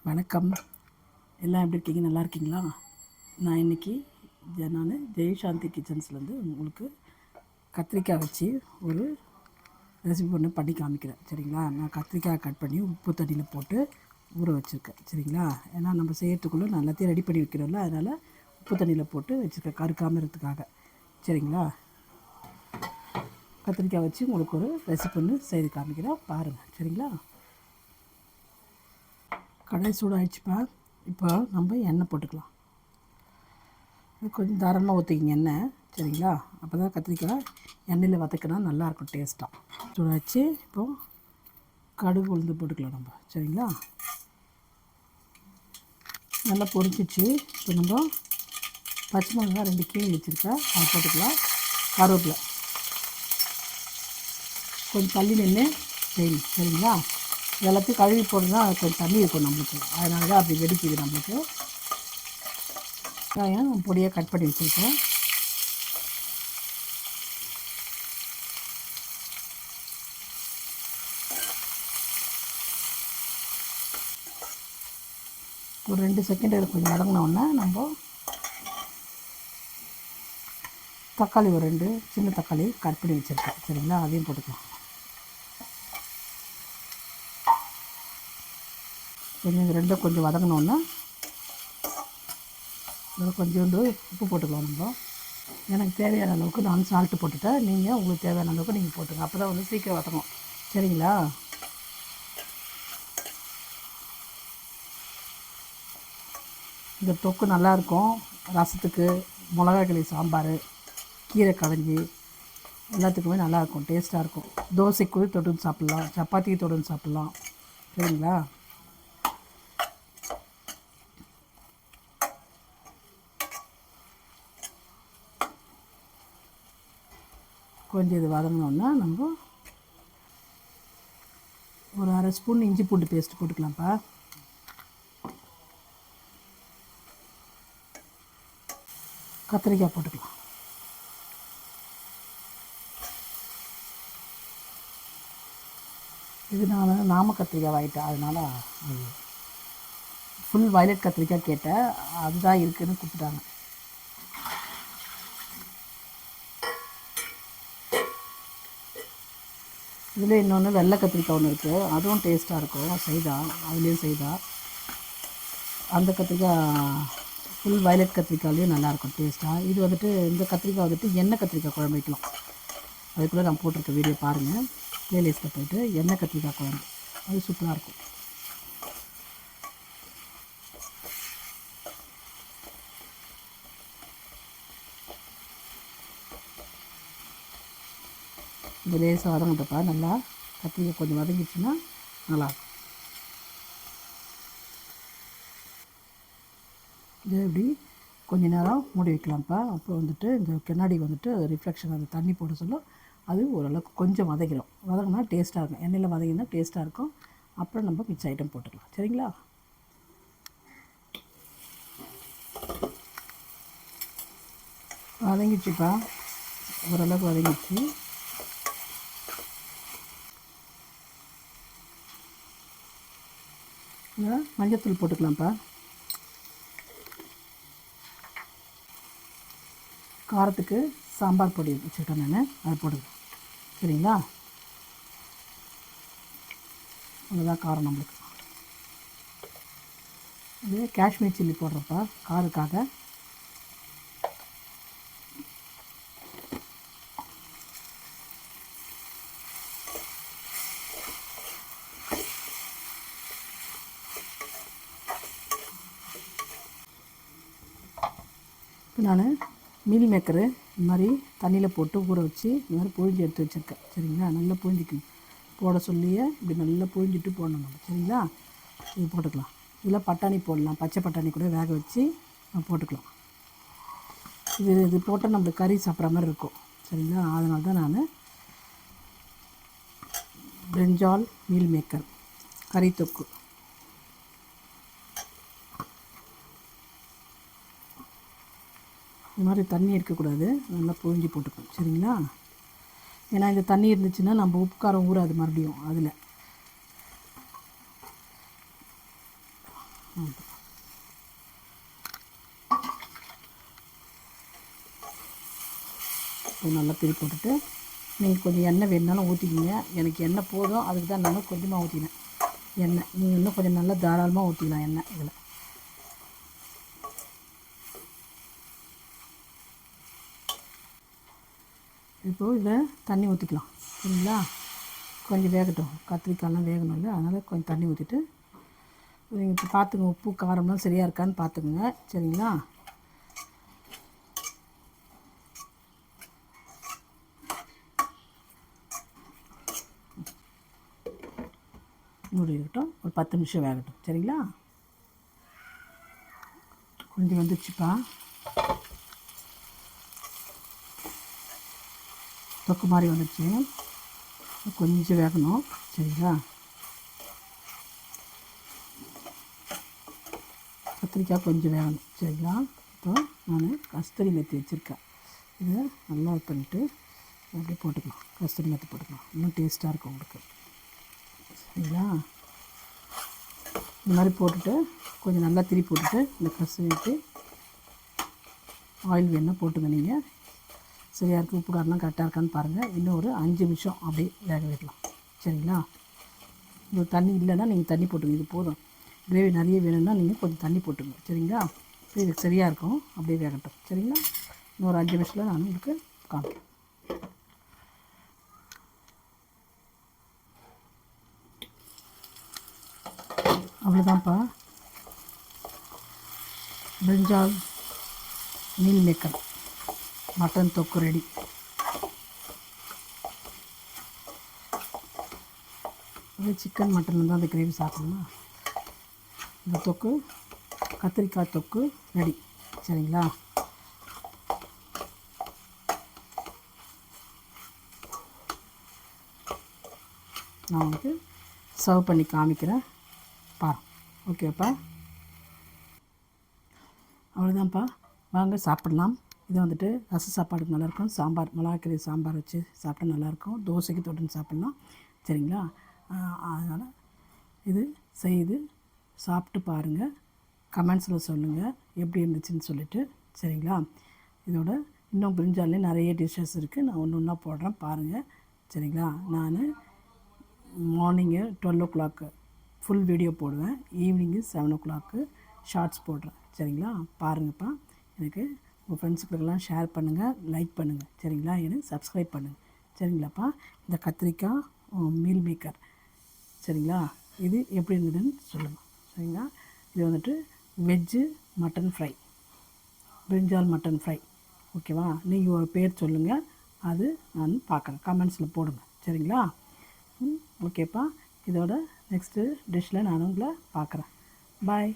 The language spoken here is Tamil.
வணக்கம். எல்லாம் எப்படி இருக்கீங்க? நல்லா இருக்கீங்களா? நான் இன்றைக்கி ஜெய்சாந்தி கிச்சன்ஸ்லேருந்து உங்களுக்கு கத்திரிக்காய் வச்சு ஒரு ரெசிபி ஒன்று பண்ணி காமிக்கிறேன். சரிங்களா? நான் கத்திரிக்காய் கட் பண்ணி உப்பு தண்ணியில் போட்டு ஊற வச்சுருக்கேன். சரிங்களா? ஏன்னா நம்ம செய்யறதுக்குள்ளே நான் எல்லாத்தையும் ரெடி பண்ணி வைக்கிறோம்ல, அதனால் உப்பு தண்ணியில் போட்டு வச்சுருக்கேன் கருக்காமறதுக்காக. சரிங்களா? கத்திரிக்காய் வச்சு உங்களுக்கு ஒரு ரெசிபி ஒன்று செய்து காமிக்கிறேன், பாருங்கள். சரிங்களா? கடாய் சூடாகிடுச்சுப்பா. இப்போ நம்ம எண்ணெய் போட்டுக்கலாம். கொஞ்சம் தாராளமாக ஊற்றிக்கிங்க எண்ணெய். சரிங்களா? அப்போ தான் கத்திரிக்காய் எண்ணெயில் வதக்கினா நல்லாயிருக்கும் டேஸ்ட்டாக. சூடாச்சு. இப்போது கடுகு உளுந்து போட்டுக்கலாம் நம்ம. சரிங்களா? நல்லா பொரிச்சிச்சு. இப்போ நம்ம பச்சை மிளகாய் 2 கீழே வச்சுருக்கேன், அதை போட்டுக்கலாம். கருவேப்பிலை கொஞ்சம் தள்ளி நின்று செய்யணும். சரிங்களா? எல்லாத்தையும் கழுவி போடுறதுனா கொஞ்சம் தண்ணி இருக்கும் நம்மளுக்கு, அதனால தான் அப்படி வெடிக்குது நம்மளுக்கு. வெங்காயம் பொடியாக கட் பண்ணி வச்சுருக்கேன். ஒரு 2 செகண்ட் கொஞ்சம் வதங்கினோடனே நம்ம தக்காளி ஒரு 2 சின்ன தக்காளி கட் பண்ணி வச்சுருக்கேன். சரிங்களா? அதையும் போட்டுக்கலாம். கொஞ்சம் இது ரெண்டும் கொஞ்சம் வதங்கினோன்னா கொஞ்சோண்டு உப்பு போட்டுக்கலாம். நம்ம எனக்கு தேவையான அளவுக்கு நான் சால்ட்டு போட்டுட்டேன். நீங்கள் உங்களுக்கு தேவையான அளவுக்கு நீங்கள் போட்டுங்க. அப்போ தான் சீக்கிரம் வதங்கும். சரிங்களா? இந்த தொக்கு நல்லாயிருக்கும் ரசத்துக்கு, மிளகாய்களி சாம்பார், கீரை கடைஞ்சி எல்லாத்துக்குமே நல்லாயிருக்கும், டேஸ்ட்டாக இருக்கும். தோசைக்கு தொட்டுன்னு சாப்பிட்லாம், சப்பாத்திக்கு தொட்டுன்னு சாப்பிட்லாம். சரிங்களா? கொஞ்சம் இது வதங்கினோன்னா நம்ம ஒரு 1/2 ஸ்பூன் இஞ்சி பூண்டு பேஸ்ட் போட்டுக்கலாம்ப்பா. கத்திரிக்காய் போட்டுக்கலாம். இது நான் நாம கத்திரிக்காய் வாங்கிட்டேன், அதனால் ஃபுல் வயலட் கத்திரிக்காய் கேட்டேன், அதுதான் இருக்குதுன்னு கொடுத்துட்டாங்க. இதில் இன்னொன்று வெள்ளை கத்திரிக்காய் ஒன்று இருக்குது, அதுவும் டேஸ்ட்டாக இருக்கும். அதுலேயும் செய்தா அந்த கத்திரிக்காய் ஃபுல் வயலட் கத்திரிக்காய்லேயும் நல்லாயிருக்கும் டேஸ்ட்டாக. இது இந்த கத்திரிக்காய் எண்ணெய் கத்திரிக்காய் குழம்பு வைக்கலாம். அதுக்குள்ளே நான் போட்டிருக்க வீடியோ பாருங்கள், ப்ளேலிஸ்ட்டில் போய்ட்டு எண்ணெய் கத்திரிக்காய் குழம்பு, அது சூப்பராக இருக்கும். இது லேசாக வதங்கிட்டப்பா. நல்லா கத்திரிக்காய் கொஞ்சம் வதங்கிடுச்சுன்னா நல்லாயிருக்கும். இது எப்படி கொஞ்சம் நேரம் மூடி வைக்கலாம்ப்பா. அப்போ இந்த கண்ணாடி ரிஃப்ளெக்ஷன் அந்த தண்ணி போட சொல்ல அது ஓரளவுக்கு கொஞ்சம் வதங்கினா டேஸ்ட்டாக இருக்கும். எண்ணெயில் வதங்கினா டேஸ்ட்டாக இருக்கும். அப்புறம் நம்ம மிச்ச ஐட்டம் போட்டுக்கலாம். சரிங்களா? வதங்கிடுச்சுப்பா, ஓரளவுக்கு வதங்கிடுச்சு. மஞ்சத்தூள் போட்டுக்கலாம்ப்பா. காரத்துக்கு சாம்பார் பொடி வச்சுக்கிட்டேன் நான், அதை போடுவேன். சரிங்களா? அவ்வளோதான் காரம் நம்மளுக்கு. இது காஷ்மீர் சில்லி போடுறப்பா காருக்காக. இப்போ நான் மீல் மேக்கரு இந்த மாதிரி தண்ணியில் போட்டு ஊற வச்சு இந்த மாதிரி புழிஞ்சு எடுத்து வச்சுருக்கேன். சரிங்களா? நல்லா புழிஞ்சிக்கணும். போட சொல்லியே இப்படி நல்லா புழிஞ்சிட்டு போடணும் நம்ம. சரிங்களா? இது போட்டுக்கலாம். இதில் பட்டாணி போடலாம், பச்சை பட்டாணி கூட வேக வச்சு போட்டுக்கலாம். இது போட்டால் நம்மளுக்கு கறி சாப்பிட்ற மாதிரி இருக்கும். சரிங்களா? அதனால தான் நான் பிரிஞ்சால் மீல் மேக்கர் கறி தொக்கு இந்த மாதிரி தண்ணி இருக்கக்கூடாது, நல்லா புழிஞ்சு போட்டுக்கணும். சரிங்களா? ஏன்னா இந்த தண்ணி இருந்துச்சுன்னா நம்ம உப்பு காரம் ஊறாது மறுபடியும் அதில். நல்லா திருப்பி போட்டுட்டு நீங்கள் கொஞ்சம் எண்ணெய் வேணுனாலும் ஊற்றிக்கிங்க. எனக்கு எண்ணெய் போதும், அதுக்கு தான் நான் கொஞ்சமாக ஊற்றினேன் எண்ணெய். நீங்கள் இன்னும் கொஞ்சம் நல்லா தாராளமாக ஊற்றிக்கலாம் எண்ணெய் இதில். இப்போது இதில் தண்ணி ஊற்றிக்கலாம் சரிங்களா. கொஞ்சம் வேகட்டும், கத்திரிக்காயெலாம் வேகணும்ல, அதனால் கொஞ்சம் தண்ணி ஊற்றிட்டு நீங்கள் இப்போ பார்த்துங்க உப்பு காரம்லாம் சரியாக இருக்கான்னு பார்த்துக்குங்க சரிங்களா. மூடி இருக்கட்டும், ஒரு 10 நிமிஷம் வேகட்டும் சரிங்களா. கொஞ்சம் வந்துடுச்சுப்பா, தொக்கு மாதிரி வந்துடுச்சு, கொஞ்சம் வேகணும் சரிங்களா. கத்திரிக்காய் கொஞ்சம் வேகணும் சரிங்களா. இப்போ நான் கஸ்தூரி மெத்தி வச்சுருக்கேன், இதை நல்லா பண்ணிவிட்டு அப்படியே போட்டுக்கலாம். கஸ்தூரி மெத்தி போட்டுக்கலாம், இன்னும் டேஸ்ட்டாக இருக்கும் உங்களுக்கு சரிங்களா. இந்த மாதிரி போட்டுட்டு கொஞ்சம் நல்லா திருப்பி போட்டுட்டு இந்த கஸ்தூரி மெத்தி ஆயில் வேணால் போட்டுங்க. நீங்கள் சரியாக இருக்குது, உப்பு காரெலாம் கரெக்டாக இருக்கான்னு பாருங்கள். இன்னும் ஒரு 5 நிமிஷம் அப்படியே வேக வைக்கலாம் சரிங்களா. உங்களுக்கு தண்ணி இல்லைன்னா நீங்கள் தண்ணி போட்டுங்க, இது போதும். கிரேவி நிறைய வேணும்னா நீங்கள் கொஞ்சம் தண்ணி போட்டுங்க சரிங்களா. இப்போ இதுக்கு சரியாக இருக்கும், அப்படியே வேகட்டும் சரிங்களா. இன்னும் ஒரு 5 நிமிஷத்தில் நான் உங்களுக்கு காமிக்கிறேன். அவ்வளோதான்ப்பா, பிரிஞ்சால் மீல் மேக்கர் மட்டன் தொக்கு ரெடி. இது சிக்கன் மட்டன் தான் அந்த கிரேவி சாப்பிடணுமா. இந்த தொக்கு கத்திரிக்காய் தொக்கு ரெடி சரிங்களா. நான் உங்களுக்கு சர்வ் பண்ணி காமிக்கிறேன் பாரு. ஓகேப்பா, அவ்வளோதான்ப்பா, வாங்க சாப்பிடலாம். இது வந்துட்டு ரச சாப்பாடுக்கு நல்லாயிருக்கும், சாம்பார் மிளகாக்கறி சாம்பார் வச்சு சாப்பிட்டா நல்லாயிருக்கும், தோசைக்கு தொட்டுன்னு சாப்பிட்லாம் சரிங்களா. அதனால் இது செய்து சாப்பிட்டு பாருங்கள், கமெண்ட்ஸில் சொல்லுங்கள் எப்படி இருந்துச்சுன்னு சொல்லிவிட்டு சரிங்களா. இதோட இன்னும் பிரிஞ்சாலே நிறைய டிஷ்ஷஸ் இருக்குது, நான் ஒன்று ஒன்றா போடுறேன் பாருங்கள் சரிங்களா. நான் மார்னிங்கு 12 o'clock ஃபுல் வீடியோ போடுவேன், ஈவினிங்கு 7 o'clock ஷார்ட்ஸ் போடுறேன் சரிங்களா. பாருங்கப்பா, எனக்கு உங்கள் ஃப்ரெண்ட்ஸுக்கெல்லாம் ஷேர் பண்ணுங்கள், லைக் பண்ணுங்கள் சரிங்களா. எனக்கு சப்ஸ்கிரைப் பண்ணுங்கள் சரிங்களாப்பா. இந்த கத்திரிக்காய் மீல் மேக்கர் சரிங்களா, இது எப்படி இருந்ததுன்னு சொல்லுங்கள் சரிங்களா. இது வந்துட்டு வெஜ்ஜு மட்டன் ஃப்ரை, பிரிஞ்சால் மட்டன் ஃப்ரை ஓகேவா. நீங்கள் ஒரு பேர் சொல்லுங்கள், அது நான் பார்க்குறேன், கமெண்ட்ஸில் போடுங்க சரிங்களா. ஓகேப்பா, இதோட நெக்ஸ்ட்டு டிஷ்ஷில் நான் உங்களை பார்க்குறேன். பாய்.